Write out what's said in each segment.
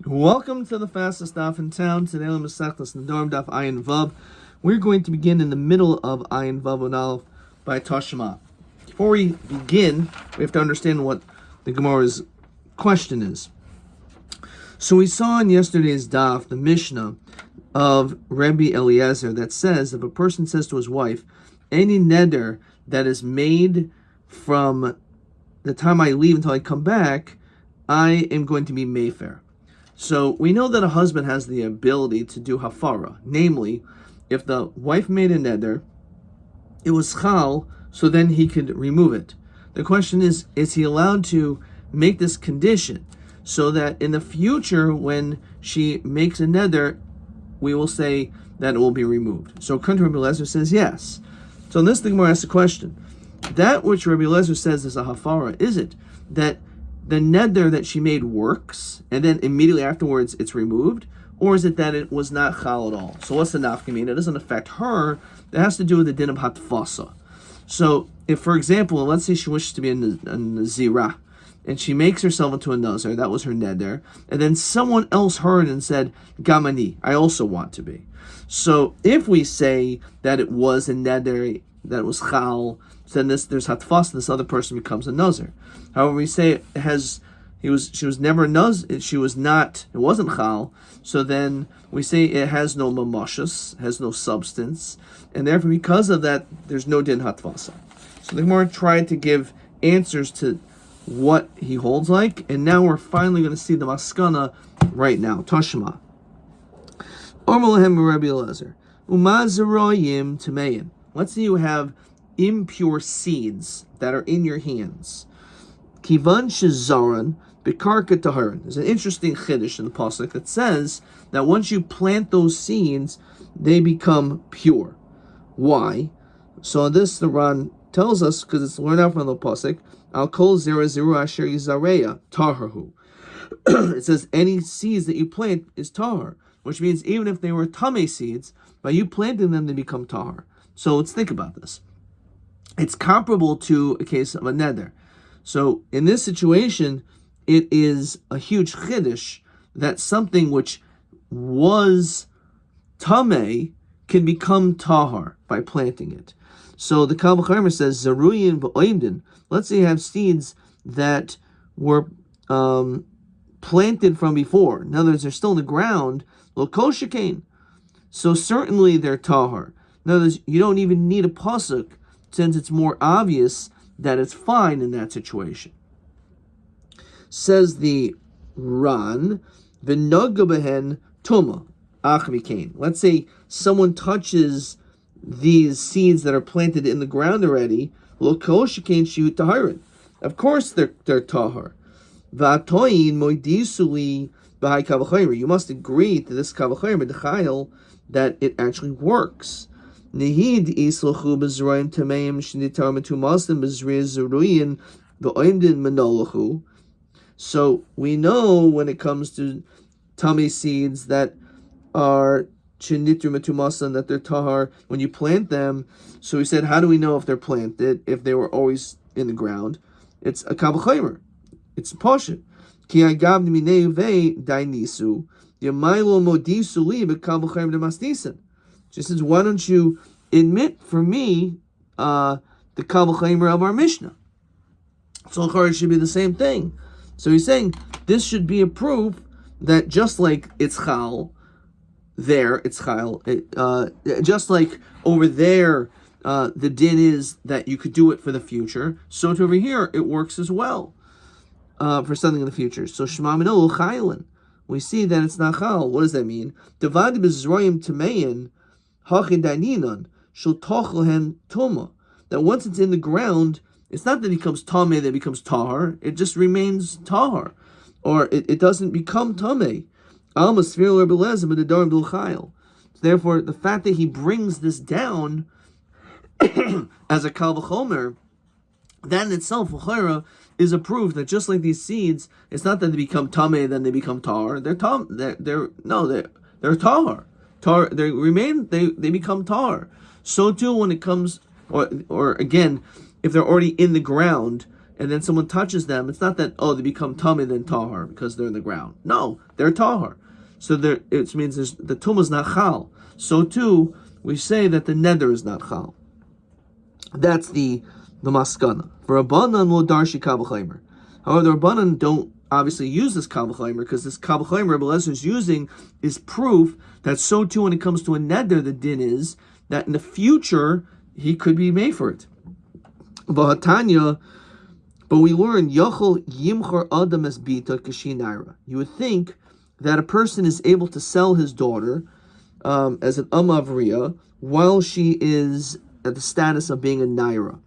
Welcome to the fastest daf in town. Today on Masechtas Nedarim daf Ayin Vav. We're going to begin in the middle of Ayin Vav and Aleph by Tashma. Before we begin, we have to understand what the Gemara's question is. So we saw in yesterday's daf the Mishnah of Rabbi Eliezer that says if a person says to his wife, any neder that is made from the time I leave until I come back, I am going to be Mayfair. So we know that a husband has the ability to do hafara. Namely, if the wife made a neder, it was chal, so then he could remove it. The question is he allowed to make this condition so that in the future when she makes a neder, we will say that it will be removed? So Rabbi Eliezer says yes. So in this, the Gemara asks a question. That which Rabbi Eliezer says is a hafara, is it that the neder that she made works, and then immediately afterwards it's removed? Or is it that it was not chal at all? So what's the nafkamina? It doesn't affect her. It has to do with the din of hatfasa. So if, for example, let's say she wishes to be a nazira, and she makes herself into a nazir, that was her neder, and then someone else heard and said, gamani, I also want to be. So if we say that it was a neder, that it was chal, so then there's hatfas, this other person becomes a nazir. However, we say she was never a nazir, it wasn't chal, so then we say it has no mamashus, has no substance, and therefore because of that, there's no din hatfasa. So the Gemara tried to give answers to what he holds like, and now we're finally going to see the maskana right now. Tashma. Ormalahem Rabbi Eliezer. Umazaroyim tameyin. Let's say you have impure seeds that are in your hands. Kivan shezaran bekarka taharan. There's an interesting chiddush in the pasuk that says that once you plant those seeds, they become pure. Why? So this the Ran tells us, because it's learned out from the pasuk, Al kol zera zeru asher yizareya taharhu. It says any seeds that you plant is tahar, which means even if they were tameh seeds, by you planting them, they become tahar. So let's think about this. It's comparable to a case of a neder. So in this situation, it is a huge chiddush that something which was tameh can become tahar by planting it. So the Kal V'chomer says, Zaruyin v'oimdin. Let's say you have seeds that were planted from before. In other words, they're still in the ground. Lo kol shekain. So certainly they're tahar. In other words, you don't even need a pasuk, since it's more obvious that it's fine in that situation. Says the Ran, v'noga behen tuma ach v'kain. Let's say someone touches these seeds that are planted in the ground already. Lo kol shekain shiu taharin. Of course they're tahar. V'atoyin moidisuli b'hai kal v'chomer. You must agree to this kal v'chomer b'dechayil that it actually works. Nehid islachu b'zroim tameim shnitar metumasim b'zriya zeruyin v'oimdin menolachu. So we know when it comes to tummy seeds that are shnitru metumasim, that they're tahar when you plant them. So we said, how do we know if they're planted, if they were always in the ground? It's a kal v'chomer. It's a pasha. Ki agavni minei vei dainisu yamailo modisu li b'kal v'chomer demasnisan. She says, why don't you admit for me the kal v'chomer of our Mishnah? So it should be the same thing. So he's saying this should be a proof that just like it's chal, there it's chal. Just like over there, the din is that you could do it for the future. So to over here, it works as well for something in the future. So shema minol chayilin. We see that it's not chal. What does that mean? Devad b'zroyim tameyin hachin daininan shel tochel tuma. That once it's in the ground, it's not that it becomes tameh, that it becomes tahar. It just remains tahar, or it doesn't become tameh. Therefore, the fact that he brings this down as a kal v'chomer, that in itself is a proof that just like these seeds, it's not that they become tameh then they become tahar. They're tahar. They become tahar. So too when it comes, or again, if they're already in the ground, and then someone touches them, it's not that, they become tummy then tahar because they're in the ground. No, they're tahar. So it means the tumah is not chal. So too, we say that the neder is not chal. That's the maskana. For Rabbanan will darshi kavachaymer. However, the Rabbanan don't obviously use this kavachaymer because this kavachaymer Rabbi Eliezer is using is proof that so too when it comes to a neder, the din is that in the future he could be made for it. V'hatanya, but we learn yachol yimchar adam es bita kashi naira. You would think that a person is able to sell his daughter as an amavriya while she is at the status of being a naira.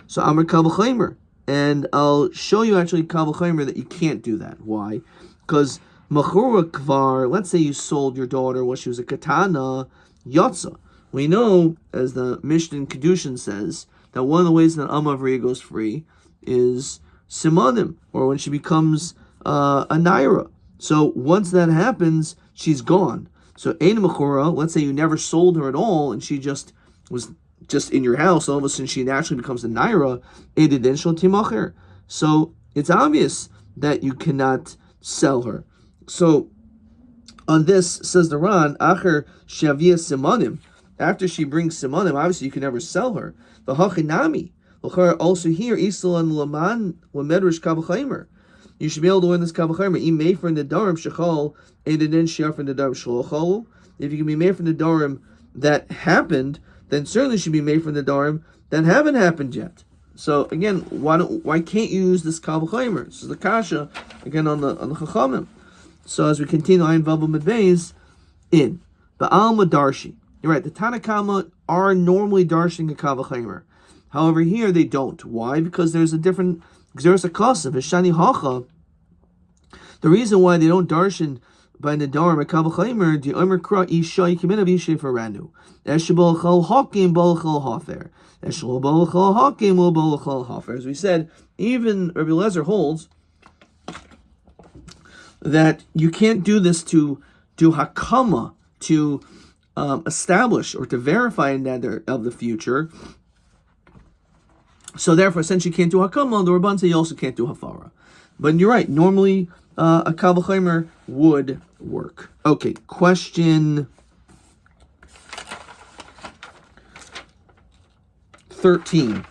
So Amar Kavachaymer, and I'll show you actually Kavachaymer that you can't do that. Why? Because Machura Kvar, let's say you sold your daughter while she was a katana, yotza. We know, as the Mishnah in Kedushin says, that one of the ways that Amavriya goes free is Simonim, or when she becomes a naira. So once that happens, she's gone. So Ein Machura, let's say you never sold her at all, and she just was just in your house, all of a sudden she naturally becomes a naira, edidin shel timacher. So it's obvious that you cannot sell her. So on this, says the Ran, acher shavia simonim, after she brings simonim, obviously you can never sell her. The hachinami, also here, isla and laman lemedrish kavachaymer. You should be able to learn this kavachaymer. Im made for nedarim shechal edidin shiar for nedarim shlochal. If you can be made for nedarim that happened, then certainly should be made from the Nedarim that haven't happened yet. So again, why can't you use this kavachaymer? This is the kasha again on the chachamim. So as we continue, Ayin Vav Medbeis in Ba'alma Darshi. You're right. The Tanakama are normally darshing a kavachaymer. However, here they don't. Why? Because there's a different there's a kasav Shani Hacha. The reason why they don't darshan by Nedarim a kavachaymer, the Omer Kra Isha Yikimina Vishay Faranu. Eshbal Chal Hakim Bal Chal Hafer. Eshbal Bal Chal Hakim Will Bal Chal Hafer. As we said, even Rabbi Eliezer holds that you can't do this to do hakama, to establish or to verify a neder of the future. So therefore, since you can't do hakama, the Rabban say you also can't do hafara. But you're right. Normally, a kavachaymer would work. Okay, question 13.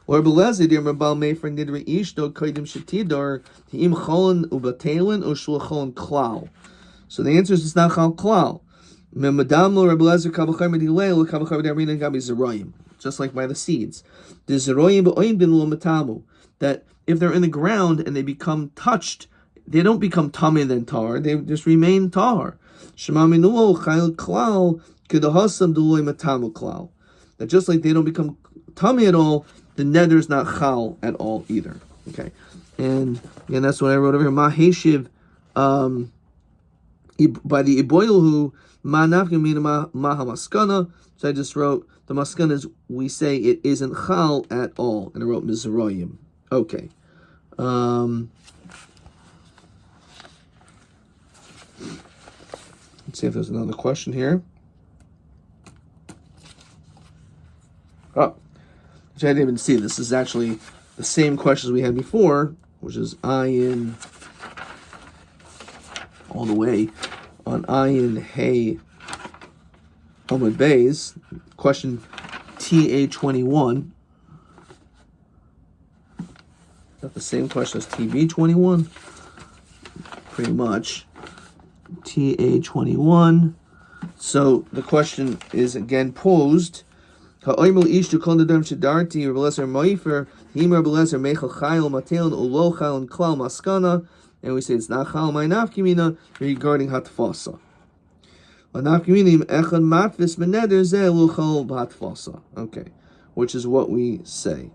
Or beleze dir mabal me for nidre ishto kaidim shetidar tiim cholon ubatelin or shulcholon klal. So the answer is it's not chal klal. Memadam lo rebelezer kavachaymer dilei lo kavachaymer darmina gabi zeroyim. Just like by the seeds. The zeroyim ba'oim bin lo matamu. That if they're in the ground and they become touched, they don't become tummy then tar. They just remain tar. Shema minuo chayil klal kedahasam duloi matamu klal. That just like they don't become tummy at all, the neder is not chal at all either. Okay, and again that's what I wrote over here. Ma heshiv, by the iboilhu ma nafkim mina ma hamaskana. So I just wrote the maskana is we say it isn't chal at all, and I wrote mizroyim. Okay. Let's see if there's another question here. Oh, which I didn't even see. This is actually the same questions we had before, which is Ayin all the way on Ayin Hey Amud Beis. Question TA21. Is that the same question as TV21? Pretty much. TA21. So the question is again posed. And we say it's not chal my nafkimina regarding hatfasa. Okay, which is what we say.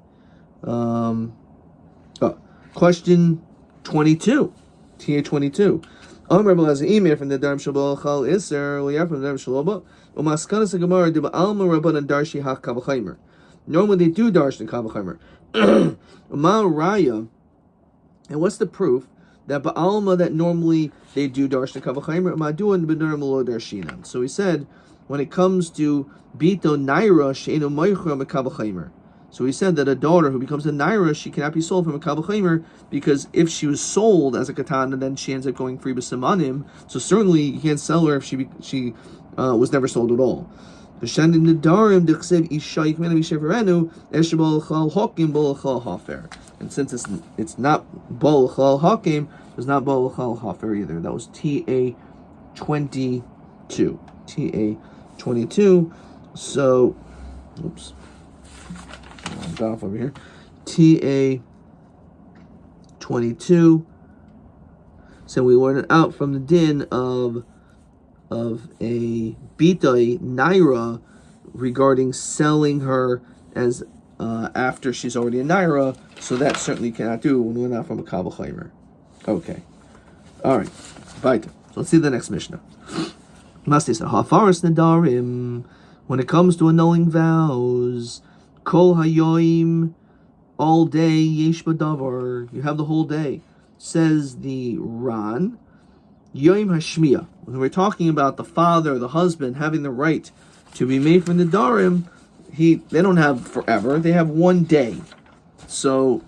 Question 22, TA22. Amr Belazar Emir from the Nedarim Shabal Chal Iser, Liyar from the Nedarim Shaloba, Umaskana Sagamara Diba Alma Rabban Darshi Ha Kavachaymer. Normally they do Darsh the Kavachaymer. Ma Raya, and what's the proof that Ba'alma that normally they do Darsh the Kavachaymer? Madu and Benurim Lo Darshinan. So he said, when it comes to Bito Naira Sheinu Moichra Kavachaymer. So we said that a daughter who becomes a naira, she cannot be sold from a kabel chaymer, because if she was sold as a katana, then she ends up going free b'simanim. So certainly you can't sell her if she was never sold at all. Nedarim d'chsev isha yikmena v'sheverenu esher bo l'chal hakim bo l'chal hafer. And since it's not bo l'chal hakim, it's not bo l'chal hafer either. That was TA 22. TA 22. So, oops, I'm off over here. TA 22. So we learn it out from the din of a bitoi naira regarding selling her as after she's already a naira. So that certainly cannot do when we're not from a kabel chaymer. Okay, all right, weiter. So let's see the next Mishnah. Mastis hafaras nedarim. When it comes to annulling vows, kol hayoim, all day yesh b'davar. You have the whole day. Says the Ran, Yoim Hashmiya. When we're talking about the father, the husband having the right to be made from the Nedarim, they don't have forever. They have one day. So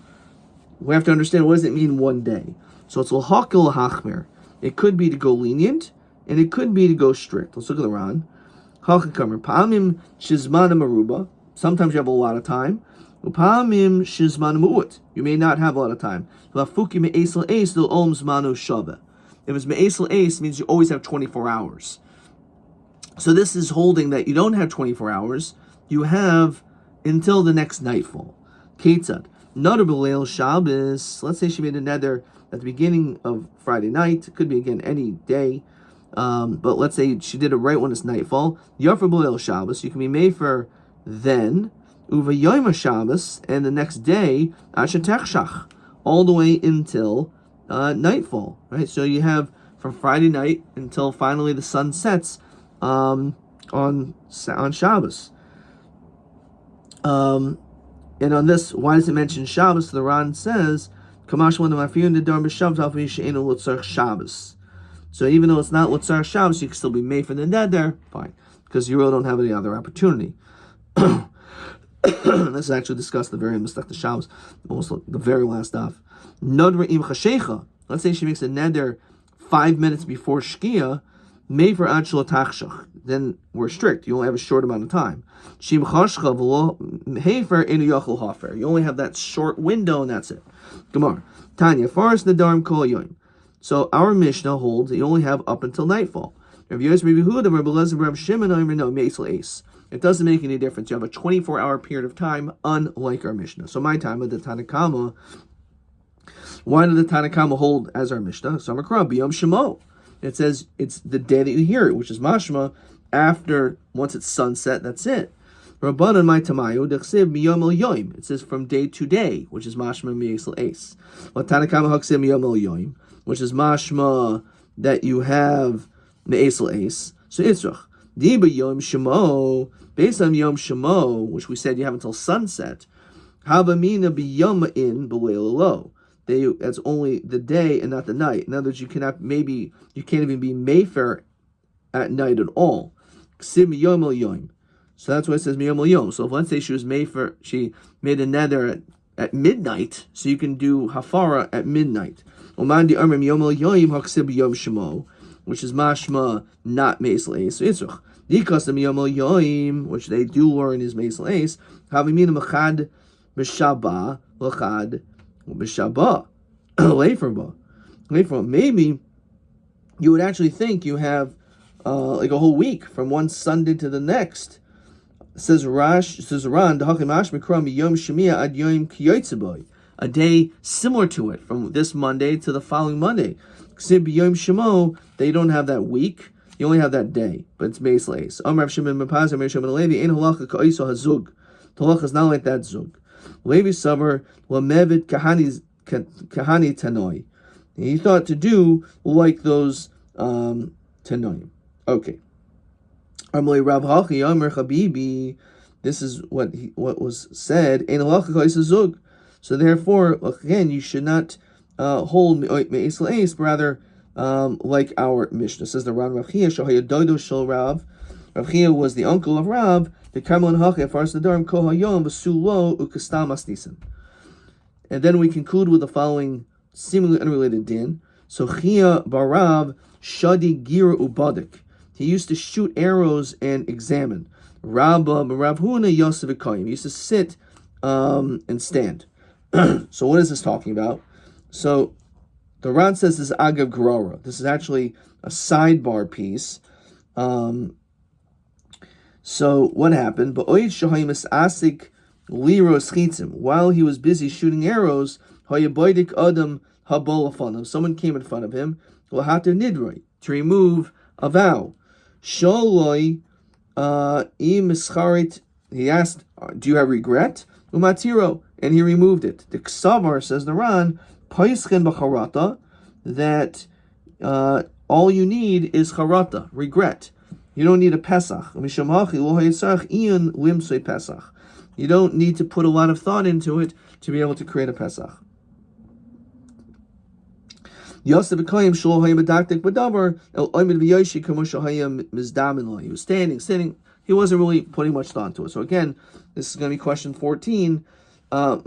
we have to understand, what does it mean one day? So it's l'hakil hachmer. It could be to go lenient, and it could be to go strict. Let's look at the Ran. Hachakamer pa'amim shizmanim aruba. Sometimes you have a lot of time. Upamim shizman mu'ut. You may not have a lot of time. Lafuki me'esel eis del om zmanu shava. If it's me'esel eis, means you always have 24 hours. So this is holding that you don't have 24 hours. You have until the next nightfall. Ketzad. Neder b'leil Shabbos. Let's say she made a neder at the beginning of Friday night. It could be, again, any day. But let's say she did it right when it's nightfall. Yafar b'leil Shabbos. You can be made for then. Uva Yom Shabbos, and the next day, Asher Techshach, all the way until nightfall, right? So you have from Friday night until finally the sun sets on Shabbos. And on this, why does it mention Shabbos? The Ran says, Kamash when the Mafiyun Nedarim b'Shabbos al she'enu l'tzarech Shabbos. So even though it's not l'tzarech Shabbos, you can still be made for the neder, fine, because you really don't have any other opportunity. This is actually discussed the very Masechta Shabbos, almost the very last daf. Nodra im chashecha. Let's say she makes a neder 5 minutes before Shkia, made for ad shelo tachshach. Then we're strict. You only have a short amount of time. Shim chashcha v'lo hefer enu yachol hafer. You only have that short window, and that's it. Gemara. Tanya faras nedarim kol yoyim. So our Mishnah holds that you only have up until nightfall. Rav Yosef, Rabbi Yehuda, Rabbi Elazar, Rabbi Shimon, no meisel ace. It doesn't make any difference. You have a 24-hour period of time, unlike our Mishnah. So my time of the Tanakama, why did the Tanakama hold as our Mishnah? So Amakra, B'yom Shemo. It says it's the day that you hear it, which is mashma, after, once it's sunset, that's it. Rabbanan my tamayu, dechsev miyom el yoim. It says from day to day, which is mashma miyesel ace. What Tanakama haksev miyom el yoim, which is mashma that you have me'esel ace. So Yitzrach. Diba Yom Shemo, based on Yom Shemo, which we said you have until sunset, Havamina b'yom in b'leil. That's only the day and not the night. In other words, you can't even be mefer at night at all. Ksiv miyom el yom. So that's why it says miyom el yom. So if let's say she made a neder at midnight, so you can do hafara at midnight. Oman di amrim yom el yom haksiv b'yom Shemo, which is mashma not meisel ace. So Yitzrach. Dikas miyom el yoim, which they do learn is meisel ace. Havimina mechad b'shaba l'chad b'shaba leifrba. Maybe you would actually think you have like a whole week from one Sunday to the next. Says Ran, d'hachimash mikra miyom shemia ad yom kiyotzeboy. A day similar to it, from this Monday to the following Monday. Ksib yom shemo, they don't have that week. You only have that day, but it's base lace. Amar Shimon Mepaz, Amar Shimon Levi, Ein halacha ka'isa hazug. The halacha is not like that zug. Levi Sabar lamevet kahani tanoi. He thought to do like those tanoim. Okay. Amalei Rav Hachi Amar Chabibi. This is what was said. Ein halacha ka'isa zug. So therefore, again, you should not hold me'esel ace, but rather like our Mishnah says, the Ran Rav Chia Shahaya Dodo Shel Rav Rav Chia was the uncle of Rav. The Karmel and Hachi Faras Nedarim Kol Hayom V'Sulo Ukastam Asnisan. And then we conclude with the following seemingly unrelated din. So Chia Barav Shadi Gira Ubadik. He used to shoot arrows and examine. Rabba Rav Huna Yosef Ekayim. He used to sit and stand. So what is this talking about? So the Ran says this is Agav Gerara. This is actually a sidebar piece. So what happened? While he was busy shooting arrows, someone came in front of him to remove a vow. He asked, do you have regret? Umatiro, and he removed it. The Ksavar, says the Ran, that all you need is charata, regret. You don't need a Pesach. You don't need to put a lot of thought into it to be able to create a Pesach. He was standing, sitting. He wasn't really putting much thought into it. So again, this is going to be question 14. In the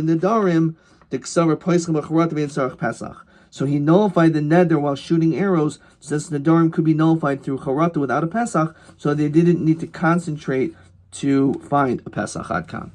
Nedarim, so he nullified the neder while shooting arrows, since Nedarim could be nullified through charata without a Pesach, so they didn't need to concentrate to find a Pesach. Ad kan.